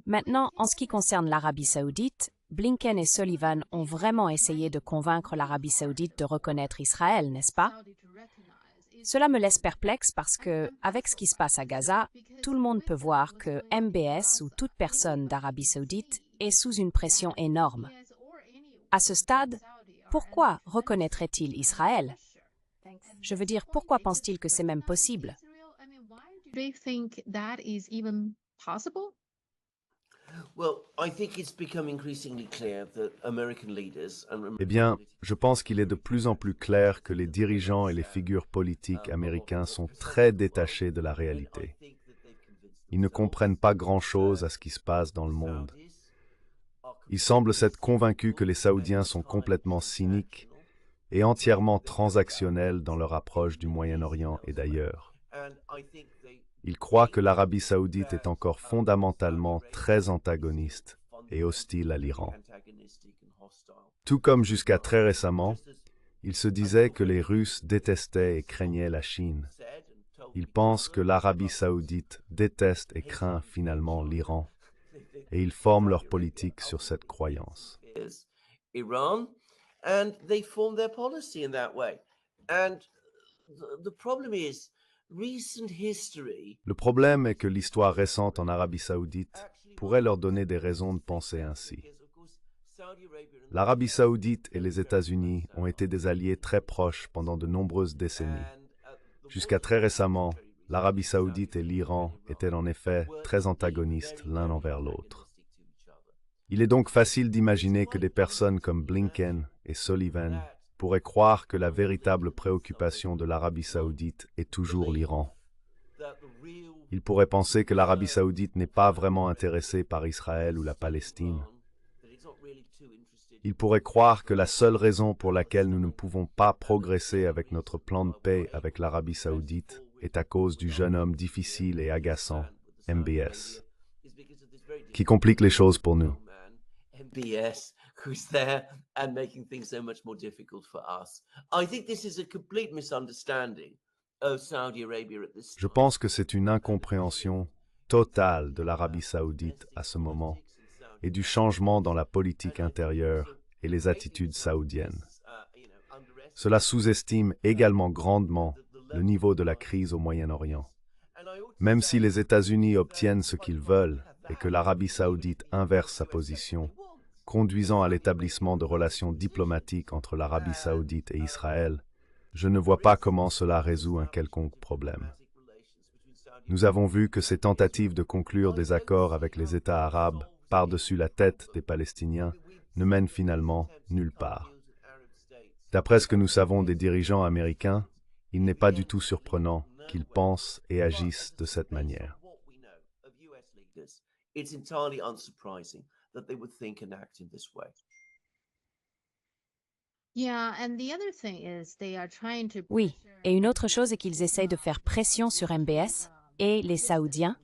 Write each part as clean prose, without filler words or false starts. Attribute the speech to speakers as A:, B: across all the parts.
A: Maintenant, en ce qui concerne l'Arabie saoudite, Blinken et Sullivan ont vraiment essayé de convaincre l'Arabie saoudite de reconnaître Israël, n'est-ce pas? Cela me laisse perplexe parce que, avec ce qui se passe à Gaza, tout le monde peut voir que MBS ou toute personne d'Arabie saoudite est sous une pression énorme. À ce stade, pourquoi reconnaîtrait-il Israël? Je veux dire, pourquoi pense-t-il que c'est même possible?
B: Eh bien, je pense qu'il est de plus en plus clair que les dirigeants et les figures politiques américains sont très détachés de la réalité. Ils ne comprennent pas grand-chose à ce qui se passe dans le monde. Ils semblent s'être convaincus que les Saoudiens sont complètement cyniques et entièrement transactionnels dans leur approche du Moyen-Orient et d'ailleurs. Ils croient que l'Arabie saoudite est encore fondamentalement très antagoniste et hostile à l'Iran. Tout comme jusqu'à très récemment, ils se disaient que les Russes détestaient et craignaient la Chine. Ils pensent que l'Arabie saoudite déteste et craint finalement l'Iran, et ils forment leur politique sur cette croyance. Le problème est que l'histoire récente en Arabie saoudite pourrait leur donner des raisons de penser ainsi. L'Arabie saoudite et les États-Unis ont été des alliés très proches pendant de nombreuses décennies. Jusqu'à très récemment, l'Arabie saoudite et l'Iran étaient en effet très antagonistes l'un envers l'autre. Il est donc facile d'imaginer que des personnes comme Blinken et Sullivan pourraient croire que la véritable préoccupation de l'Arabie saoudite est toujours l'Iran. Ils pourraient penser que l'Arabie saoudite n'est pas vraiment intéressée par Israël ou la Palestine. Ils pourraient croire que la seule raison pour laquelle nous ne pouvons pas progresser avec notre plan de paix avec l'Arabie saoudite est à cause du jeune homme difficile et agaçant, MBS, qui complique les choses pour nous. Je pense que c'est une incompréhension totale de l'Arabie saoudite à ce moment et du changement dans la politique intérieure et les attitudes saoudiennes. Cela sous-estime également grandement le niveau de la crise au Moyen-Orient. Même si les États-Unis obtiennent ce qu'ils veulent et que l'Arabie saoudite inverse sa position, conduisant à l'établissement de relations diplomatiques entre l'Arabie saoudite et Israël, je ne vois pas comment cela résout un quelconque problème. Nous avons vu que ces tentatives de conclure des accords avec les États arabes par-dessus la tête des Palestiniens ne mènent finalement nulle part. D'après ce que nous savons des dirigeants américains, il n'est pas du tout surprenant qu'ils pensent et agissent de cette manière.
A: Oui, et une autre chose est qu'ils essayent de faire pression sur MBS et les Saoudiens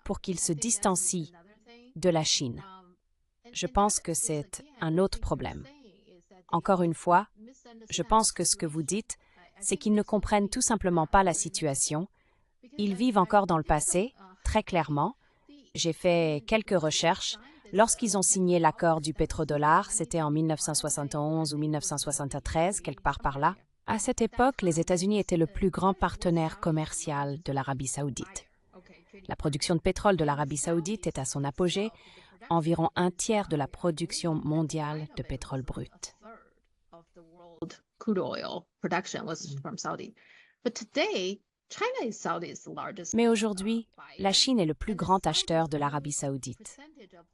A: pour qu'ils se distancient de la Chine. Je pense que c'est un autre problème. Encore une fois, je pense que ce que vous dites, c'est qu'ils ne comprennent tout simplement pas la situation. Ils vivent encore dans le passé, très clairement. J'ai fait quelques recherches. Lorsqu'ils ont signé l'accord du pétrodollar, c'était en 1971 ou 1973, quelque part par là. À cette époque, les États-Unis étaient le plus grand partenaire commercial de l'Arabie saoudite. La production de pétrole de l'Arabie saoudite est à son apogée, environ un tiers de la production mondiale de pétrole brut. Mais aujourd'hui, la Chine est le plus grand acheteur de l'Arabie saoudite.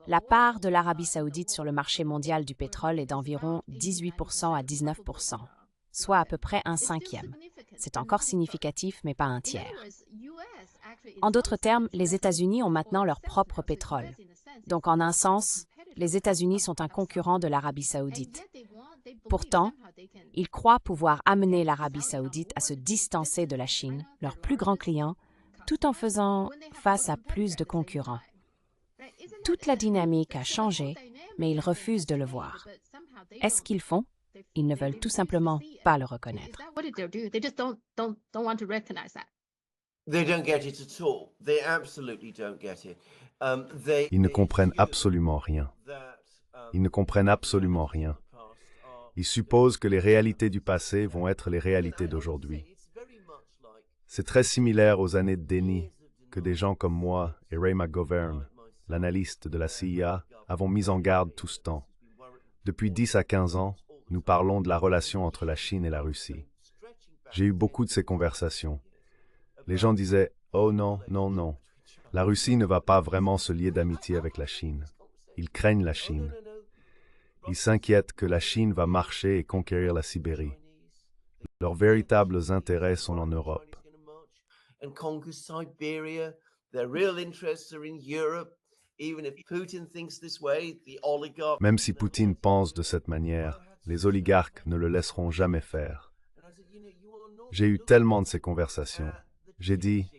A: La part de l'Arabie saoudite sur le marché mondial du pétrole est d'environ 18% à 19%, soit à peu près un cinquième. C'est encore significatif, mais pas un tiers. En d'autres termes, les États-Unis ont maintenant leur propre pétrole. Donc, en un sens, les États-Unis sont un concurrent de l'Arabie saoudite. Pourtant, ils croient pouvoir amener l'Arabie saoudite à se distancer de la Chine, leur plus grand client, tout en faisant face à plus de concurrents. Toute la dynamique a changé, mais ils refusent de le voir. Est-ce qu'ils font? Ils ne veulent tout simplement pas le reconnaître.
C: They don't get it at all. They absolutely don't get it.
B: Ils ne comprennent absolument rien. Ils ne comprennent absolument rien. Ils supposent que les réalités du passé vont être les réalités d'aujourd'hui. C'est très similaire aux années de déni que des gens comme moi et Ray McGovern, l'analyste de la CIA, avons mis en garde tout ce temps. Depuis 10 à 15 ans, nous parlons de la relation entre la Chine et la Russie. J'ai eu beaucoup de ces conversations. Les gens disaient « Oh non, non, non, la Russie ne va pas vraiment se lier d'amitié avec la Chine. Ils craignent la Chine. Ils s'inquiètent que la Chine va marcher et conquérir la Sibérie. Leurs véritables intérêts sont en Europe. Même si Poutine pense de cette manière, les oligarques ne le laisseront jamais faire. J'ai eu tellement de ces conversations. J'ai dit,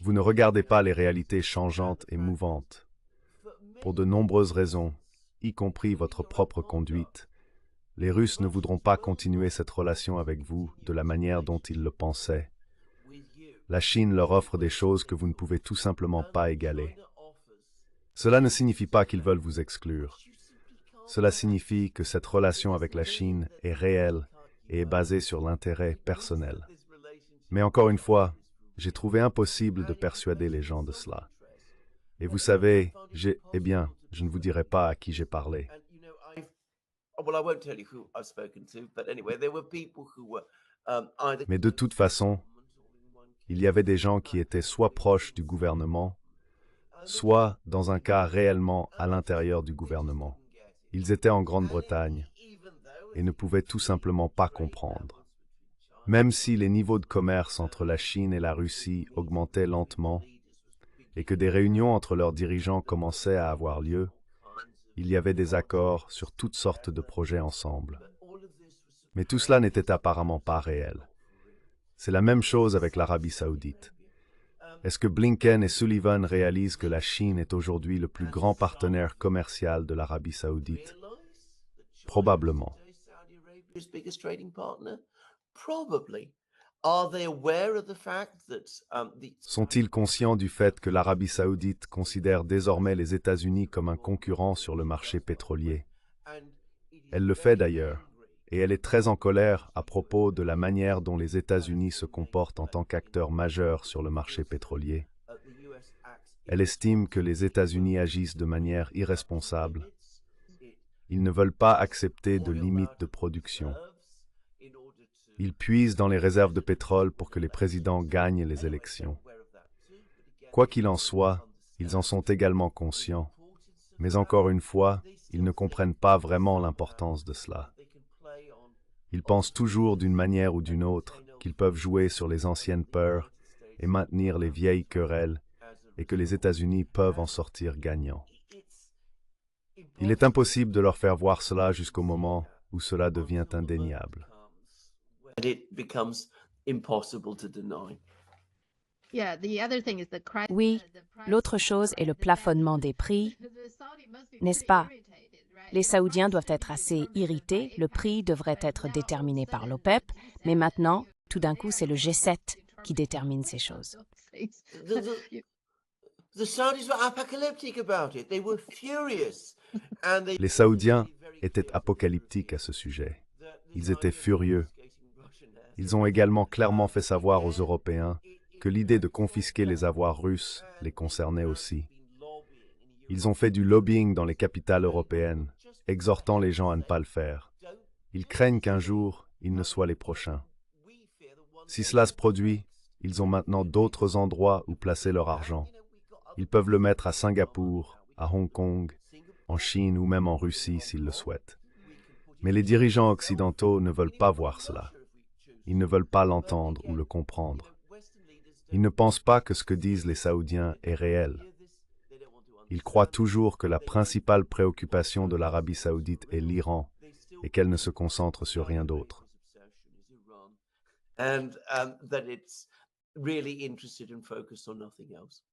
B: vous ne regardez pas les réalités changeantes et mouvantes. Pour de nombreuses raisons, y compris votre propre conduite, les Russes ne voudront pas continuer cette relation avec vous de la manière dont ils le pensaient. La Chine leur offre des choses que vous ne pouvez tout simplement pas égaler. Cela ne signifie pas qu'ils veulent vous exclure. Cela signifie que cette relation avec la Chine est réelle et est basée sur l'intérêt personnel. Mais encore une fois, j'ai trouvé impossible de persuader les gens de cela. Et vous savez, eh bien, je ne vous dirai pas à qui j'ai parlé. Mais de toute façon, il y avait des gens qui étaient soit proches du gouvernement, soit, dans un cas réellement à l'intérieur du gouvernement. Ils étaient en Grande-Bretagne et ne pouvaient tout simplement pas comprendre. Même si les niveaux de commerce entre la Chine et la Russie augmentaient lentement et que des réunions entre leurs dirigeants commençaient à avoir lieu, il y avait des accords sur toutes sortes de projets ensemble. Mais tout cela n'était apparemment pas réel. C'est la même chose avec l'Arabie saoudite. Est-ce que Blinken et Sullivan réalisent que la Chine est aujourd'hui le plus grand partenaire commercial de l'Arabie saoudite? Probablement. Sont-ils conscients du fait que l'Arabie saoudite considère désormais les États-Unis comme un concurrent sur le marché pétrolier? Elle le fait d'ailleurs, et elle est très en colère à propos de la manière dont les États-Unis se comportent en tant qu'acteurs majeurs sur le marché pétrolier. Elle estime que les États-Unis agissent de manière irresponsable. Ils ne veulent pas accepter de limites de production. Ils puisent dans les réserves de pétrole pour que les présidents gagnent les élections. Quoi qu'il en soit, ils en sont également conscients. Mais encore une fois, ils ne comprennent pas vraiment l'importance de cela. Ils pensent toujours d'une manière ou d'une autre qu'ils peuvent jouer sur les anciennes peurs et maintenir les vieilles querelles et que les États-Unis peuvent en sortir gagnants. Il est impossible de leur faire voir cela jusqu'au moment où cela devient indéniable.
A: Oui, l'autre chose est le plafonnement des prix, n'est-ce pas? Les Saoudiens doivent être assez irrités, le prix devrait être déterminé par l'OPEP, mais maintenant, tout d'un coup, c'est le G7 qui détermine ces choses.
B: Les Saoudiens étaient apocalyptiques à ce sujet. Ils étaient furieux. Ils ont également clairement fait savoir aux Européens que l'idée de confisquer les avoirs russes les concernait aussi. Ils ont fait du lobbying dans les capitales européennes, exhortant les gens à ne pas le faire. Ils craignent qu'un jour, ils ne soient les prochains. Si cela se produit, ils ont maintenant d'autres endroits où placer leur argent. Ils peuvent le mettre à Singapour, à Hong Kong, en Chine ou même en Russie s'ils le souhaitent. Mais les dirigeants occidentaux ne veulent pas voir cela. Ils ne veulent pas l'entendre ou le comprendre. Ils ne pensent pas que ce que disent les Saoudiens est réel. Ils croient toujours que la principale préoccupation de l'Arabie saoudite est l'Iran et qu'elle ne se concentre sur rien d'autre.
C: And that it's really interested and focused on nothing else.